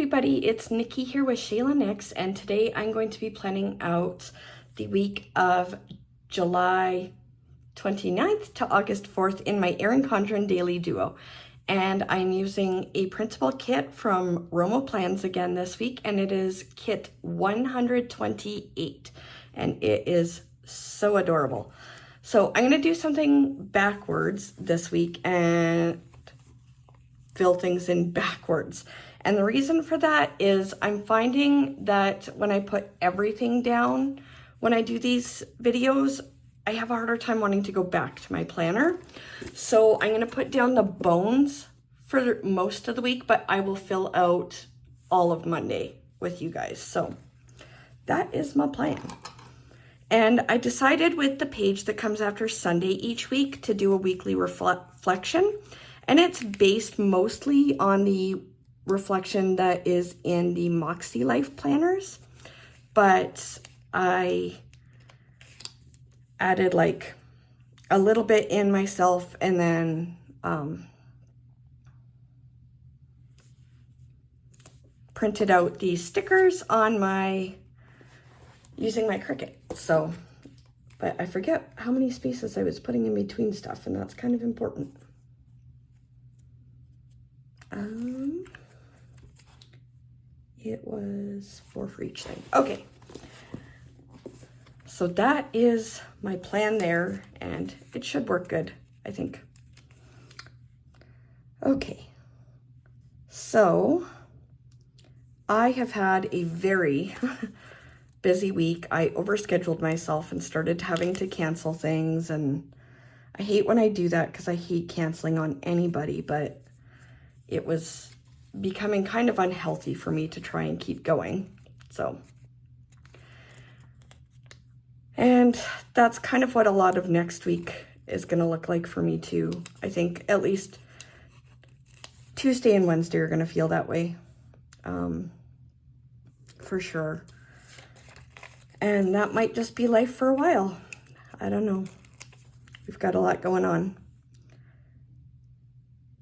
everybody, it's Nikki here with Shayla Nix, and today I'm going to be planning out the week of July 29th to August 4th in my Erin Condren Daily Duo. And I'm using a printable kit from RomoPlans again this week, and it is kit 128, and it is so adorable. So I'm going to do something backwards this week and fill things in backwards. And the reason for that is I'm finding that when I put everything down, when I do these videos, I have a harder time wanting to go back to my planner. So I'm gonna put down the bones for most of the week, but I will fill out all of Monday with you guys. So that is my plan. And I decided with the page that comes after Sunday each week to do a weekly reflection. And it's based mostly on the reflection that is in the Moxie Life planners, but I added like a little bit in myself and then printed out these stickers on using my Cricut. So, but I forget how many spaces I was putting in between stuff, and that's kind of important. It was 4 for each thing. Okay. So that is my plan there, and it should work good, I think. Okay. So I have had a very busy week. I overscheduled myself and started having to cancel things, and I hate when I do that because I hate canceling on anybody, but it was becoming kind of unhealthy for me to try and keep going. So, and that's kind of what a lot of next week is going to look like for me too. I think at least Tuesday and Wednesday are going to feel that way, for sure. And that might just be life for a while. I don't know. We've got a lot going on.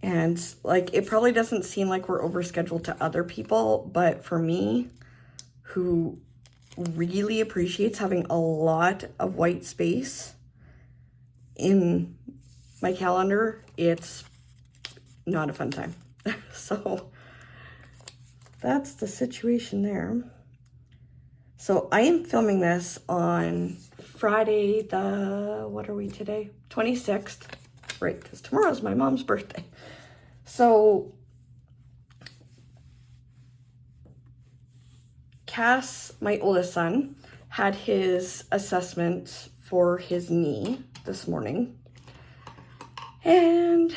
And like, it probably doesn't seem like we're overscheduled to other people, but for me, who really appreciates having a lot of white space in my calendar, it's not a fun time. So that's the situation there. So I am filming this on Friday, what are we today? 26th, right? Because tomorrow's my mom's birthday. So Cass, my oldest son, had his assessment for his knee this morning, and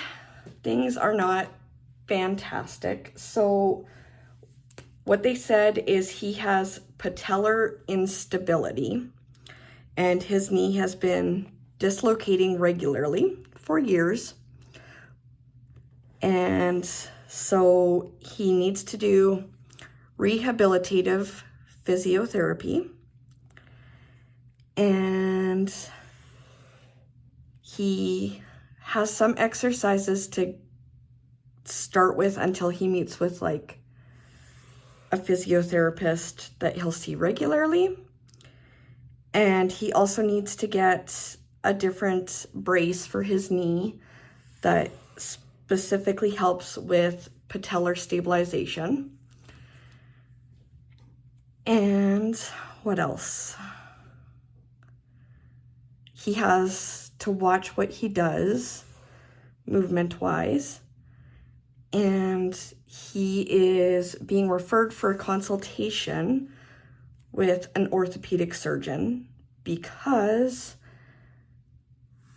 things are not fantastic. So what they said is he has patellar instability, and his knee has been dislocating regularly for years. And so he needs to do rehabilitative physiotherapy, and he has some exercises to start with until he meets with like a physiotherapist that he'll see regularly. And he also needs to get a different brace for his knee that specifically helps with patellar stabilization. And what else? He has to watch what he does movement-wise. And he is being referred for a consultation with an orthopedic surgeon because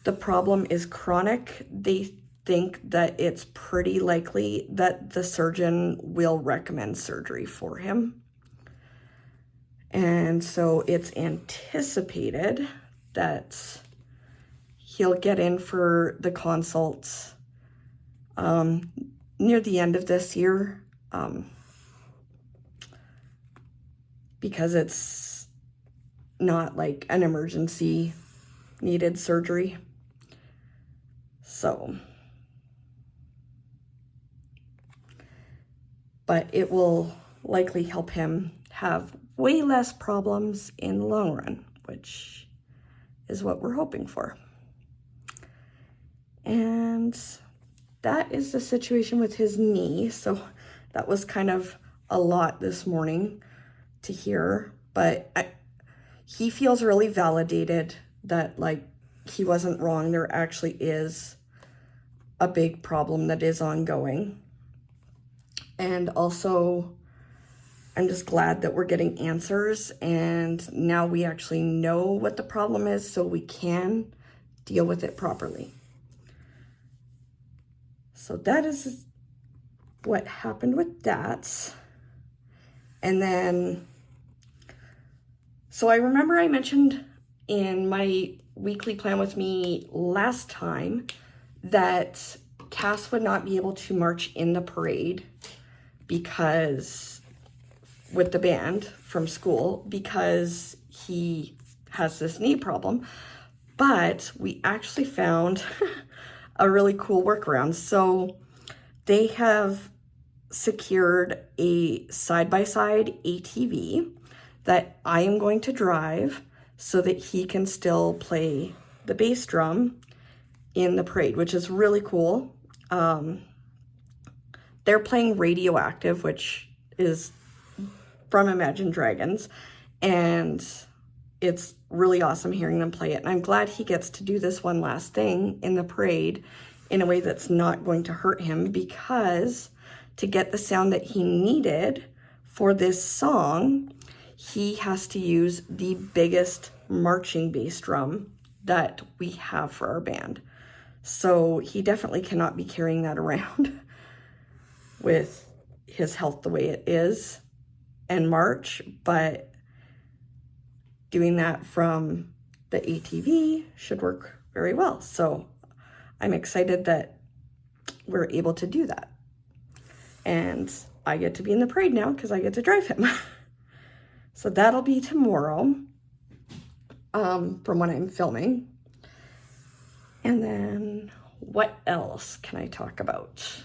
the problem is chronic. They think that it's pretty likely that the surgeon will recommend surgery for him. And so it's anticipated that he'll get in for the consults near the end of this year, because it's not like an emergency needed surgery. So, but it will likely help him have way less problems in the long run, which is what we're hoping for. And that is the situation with his knee. So that was kind of a lot this morning to hear, but he feels really validated that like he wasn't wrong. There actually is a big problem that is ongoing. And also, I'm just glad that we're getting answers, and now we actually know what the problem is so we can deal with it properly. So that is what happened with that. And then, so I remember I mentioned in my weekly plan with me last time that Cass would not be able to march in the parade because with the band from school because he has this knee problem. But we actually found a really cool workaround. So they have secured a side-by-side ATV that I am going to drive so that he can still play the bass drum in the parade, which is really cool. They're playing Radioactive, which is from Imagine Dragons, and it's really awesome hearing them play it. And I'm glad he gets to do this one last thing in the parade in a way that's not going to hurt him, because to get the sound that he needed for this song, he has to use the biggest marching bass drum that we have for our band. So he definitely cannot be carrying that around with his health the way it is and march, but doing that from the ATV should work very well. So I'm excited that we're able to do that. And I get to be in the parade now because I get to drive him. So that'll be tomorrow, from when I'm filming. And then what else can I talk about?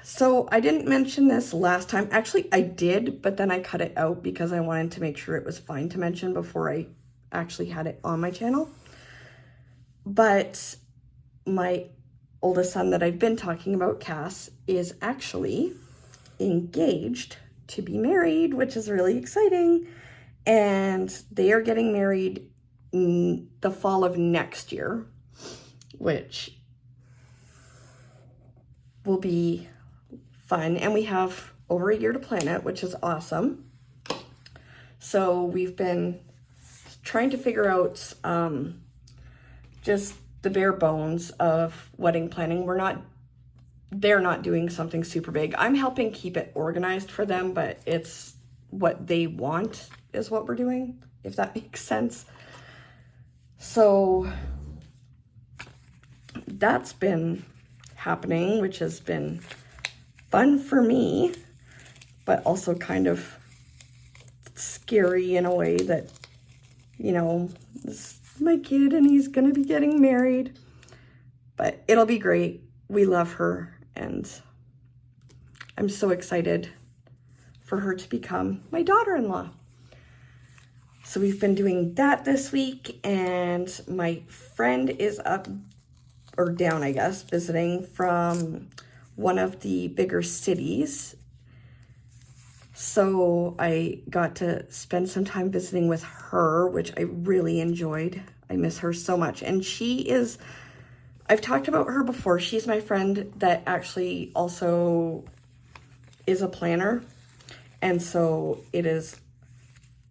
So I didn't mention this last time. Actually, I did, but then I cut it out because I wanted to make sure it was fine to mention before I actually had it on my channel. But my oldest son that I've been talking about, Cass, is actually engaged to be married, which is really exciting. And they are getting married in the fall of next year, which will be fun. And we have over a year to plan it, which is awesome. So we've been trying to figure out just the bare bones of wedding planning. They're not doing something super big. I'm helping keep it organized for them, but it's what they want is what we're doing, if that makes sense. So that's been happening, which has been fun for me, but also kind of scary in a way that, you know, this is my kid and he's gonna be getting married, but it'll be great. We love her, and I'm so excited for her to become my daughter-in-law. So we've been doing that this week, and my friend is up or down, I guess, visiting from one of the bigger cities. So I got to spend some time visiting with her, which I really enjoyed. I miss her so much. And I've talked about her before. She's my friend that actually also is a planner. And so it is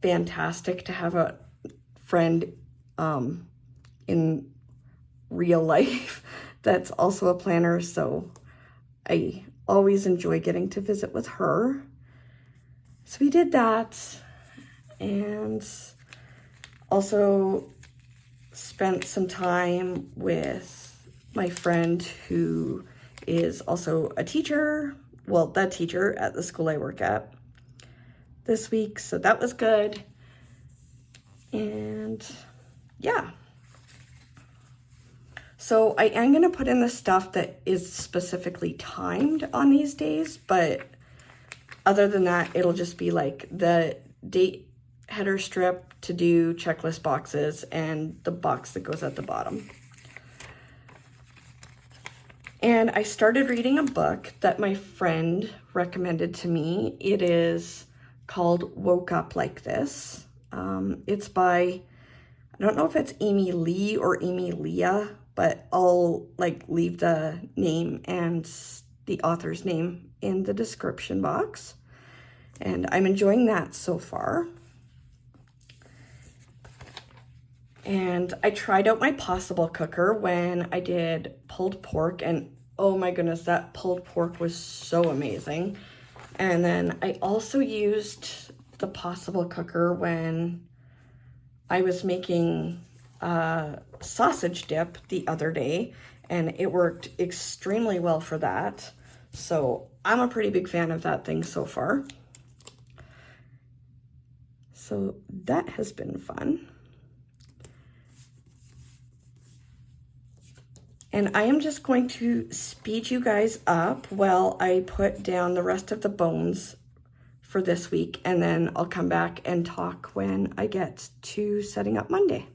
fantastic to have a friend in real life that's also a planner. So I always enjoy getting to visit with her. So we did that, and also spent some time with my friend who is also a teacher, well, the teacher at the school I work at this week. So that was good. And yeah. So I am going to put in the stuff that is specifically timed on these days, but other than that, it'll just be like the date header strip, to do checklist boxes, and the box that goes at the bottom. And I started reading a book that my friend recommended to me. It is called Woke Up Like This. It's by, I don't know if it's Amy Lee or Amy Leah, but I'll leave the name and the author's name in the description box. And I'm enjoying that so far. And I tried out my Possible cooker when I did pulled pork, and oh my goodness, that pulled pork was so amazing. And then I also used the Possible cooker when I was making sausage dip the other day, and it worked extremely well for that. So I'm a pretty big fan of that thing so far. So that has been fun. And I am just going to speed you guys up while I put down the rest of the bones for this week, and then I'll come back and talk when I get to setting up Monday.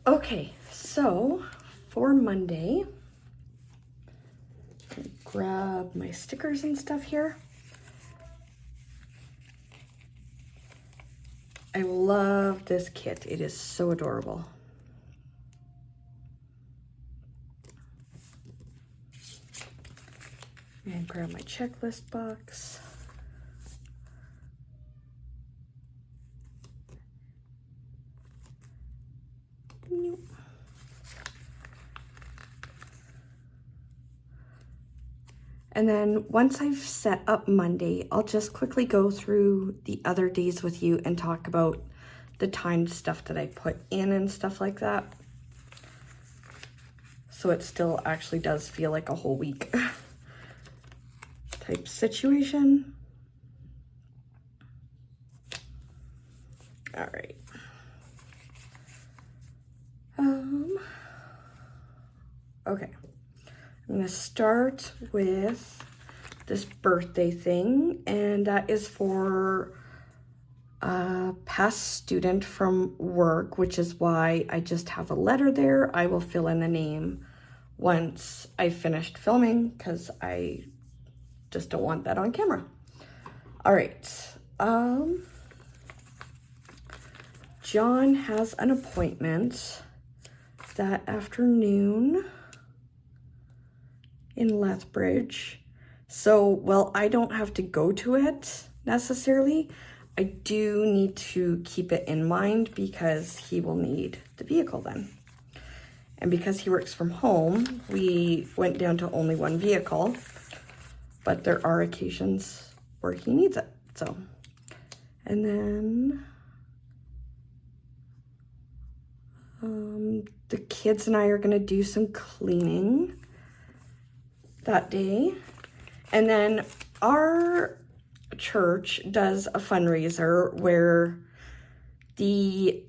Okay, so for Monday, grab my stickers and stuff here. I love this kit. It is so adorable. And grab my checklist box. Nope. And then once I've set up Monday, I'll just quickly go through the other days with you and talk about the timed stuff that I put in and stuff like that. So it still actually does feel like a whole week type situation. All right. Okay. I'm going to start with this birthday thing, and that is for a past student from work, which is why I just have a letter there. I will fill in the name once I've finished filming, because I just don't want that on camera. All right. John has an appointment that afternoon in Lethbridge. So, well, I don't have to go to it necessarily. I do need to keep it in mind because he will need the vehicle then. And because he works from home, we went down to only one vehicle, but there are occasions where he needs it. So, and then the kids and I are gonna do some cleaning that day. And then our church does a fundraiser where the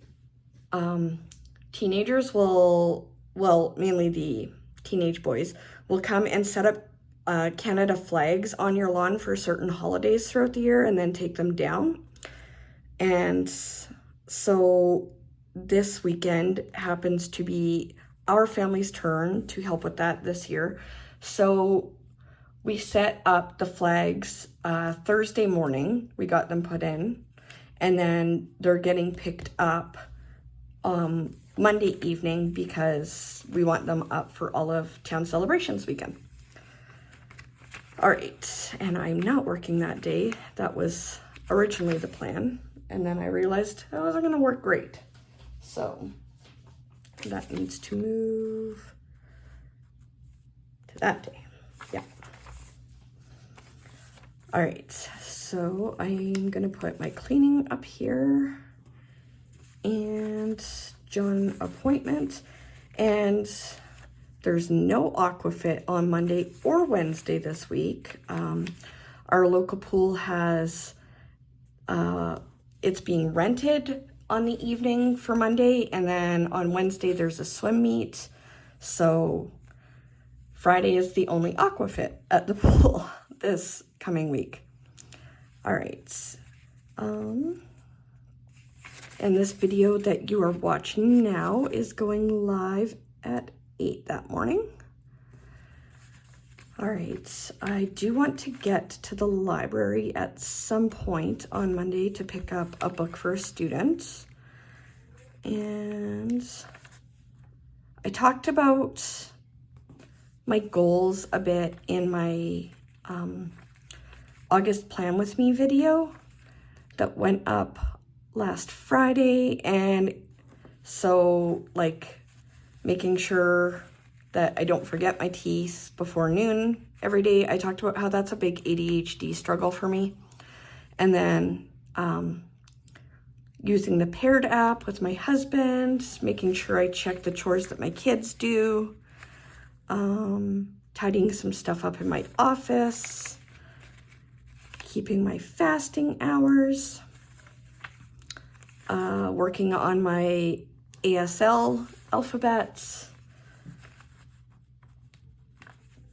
teenagers will, well, mainly the teenage boys, will come and set up Canada flags on your lawn for certain holidays throughout the year and then take them down. And so this weekend happens to be our family's turn to help with that this year. So we set up the flags Thursday morning. We got them put in, and then they're getting picked up Monday evening because we want them up for all of town celebrations weekend. All right, and I'm not working that day. That was originally the plan. and then I realized that wasn't gonna work great. So that needs to move to that day. Yeah. All right, so I'm gonna put my cleaning up here and John appointment, and there's no aquafit on Monday or Wednesday this week. Our local pool has, it's being rented on the evening for Monday, and then on Wednesday there's a swim meet. So Friday is the only aquafit at the pool this coming week. All right. And this video that you are watching now is going live at 8 that morning. All right, I do want to get to the library at some point on Monday to pick up a book for a student. And I talked about my goals a bit in my August Plan With Me video that went up last Friday. And so like making sure that I don't forget my teeth before noon every day. I talked about how that's a big ADHD struggle for me. And then using the Paired app with my husband, making sure I check the chores that my kids do, tidying some stuff up in my office, keeping my fasting hours, working on my ASL alphabets,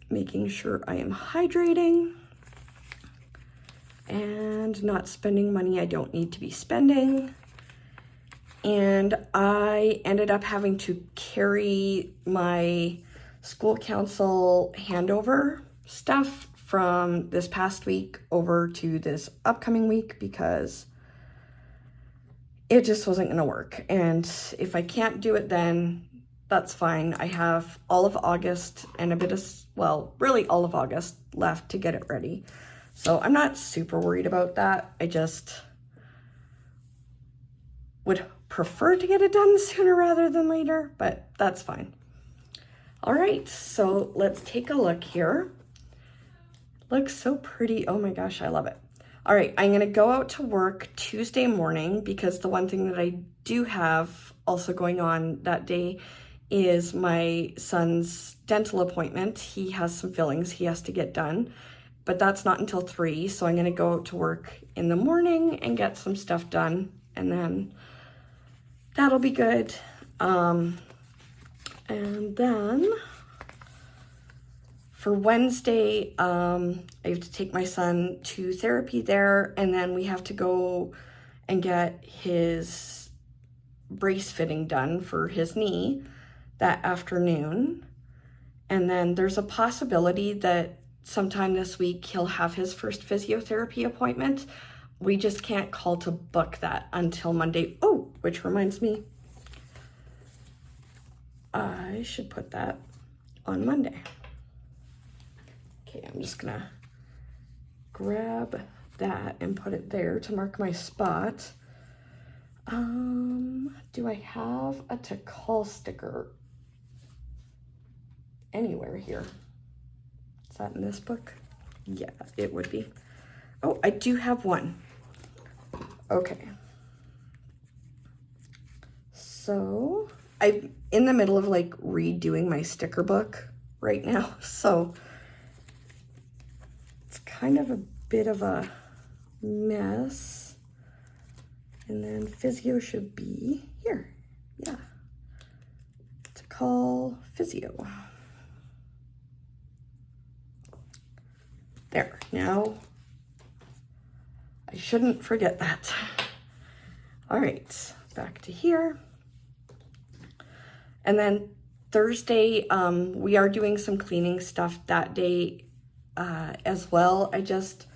making sure I am hydrating, and not spending money I don't need to be spending. And I ended up having to carry my school council handover stuff from this past week over to this upcoming week because it just wasn't going to work. And if I can't do it then, that's fine. I have all of August and a bit of, well, really all of August left to get it ready. So I'm not super worried about that. I just would prefer to get it done sooner rather than later, but that's fine. All right, so let's take a look here. Looks so pretty. Oh my gosh, I love it. All right, I'm gonna go out to work Tuesday morning because the one thing that I do have also going on that day is my son's dental appointment. He has some fillings he has to get done, but that's not until 3. So I'm gonna go out to work in the morning and get some stuff done, and then that'll be good. And then for Wednesday, I have to take my son to therapy there, and then we have to go and get his brace fitting done for his knee that afternoon. And then there's a possibility that sometime this week he'll have his first physiotherapy appointment. We just can't call to book that until Monday. Oh, which reminds me, I should put that on Monday. Okay, I'm just gonna grab that and put it there to mark my spot. Do I have a to call sticker anywhere here? Is that in this book? Yeah, it would be. Oh, I do have one. Okay. So I'm in the middle of like redoing my sticker book right now. So it's kind of a bit of a mess. And then physio should be here. Yeah. To call physio. There. Now I shouldn't forget that. All right, back to here. And then Thursday, we are doing some cleaning stuff that day as well. I just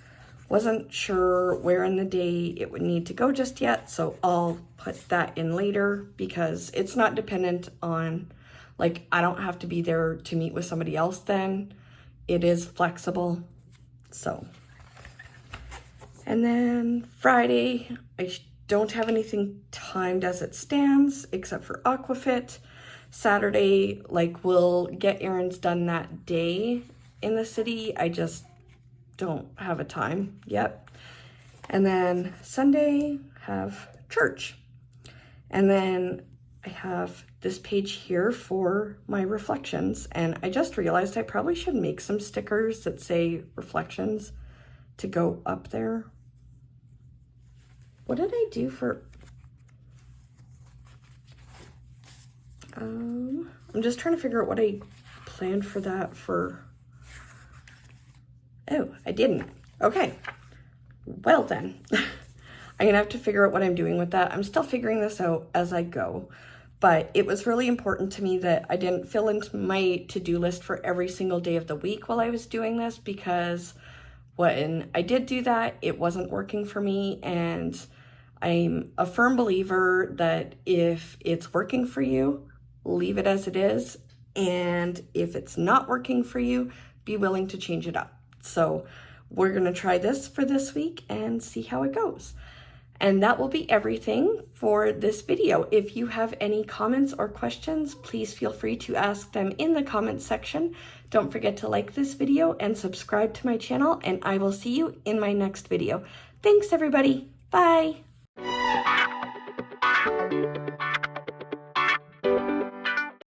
wasn't sure where in the day it would need to go just yet, so I'll put that in later because it's not dependent on, like, I don't have to be there to meet with somebody else then. It is flexible, so. And then Friday, I don't have anything timed as it stands except for Aquafit. Saturday, like, we'll get errands done that day in the city. I just don't have a time yet. And then Sunday, have church. And then I have this page here for my reflections. And I just realized I probably should make some stickers that say reflections to go up there. What did I do for... I'm just trying to figure out what I planned for that for... Oh, I didn't. Okay. Well then, I'm gonna have to figure out what I'm doing with that. I'm still figuring this out as I go, but it was really important to me that I didn't fill into my to-do list for every single day of the week while I was doing this, because when I did do that, it wasn't working for me. And I'm a firm believer that if it's working for you, leave it as it is. And if it's not working for you, be willing to change it up. So we're gonna try this for this week and see how it goes. And that will be everything for this video. If you have any comments or questions, please feel free to ask them in the comments section. Don't forget to like this video and subscribe to my channel, and I will see you in my next video. Thanks everybody, bye.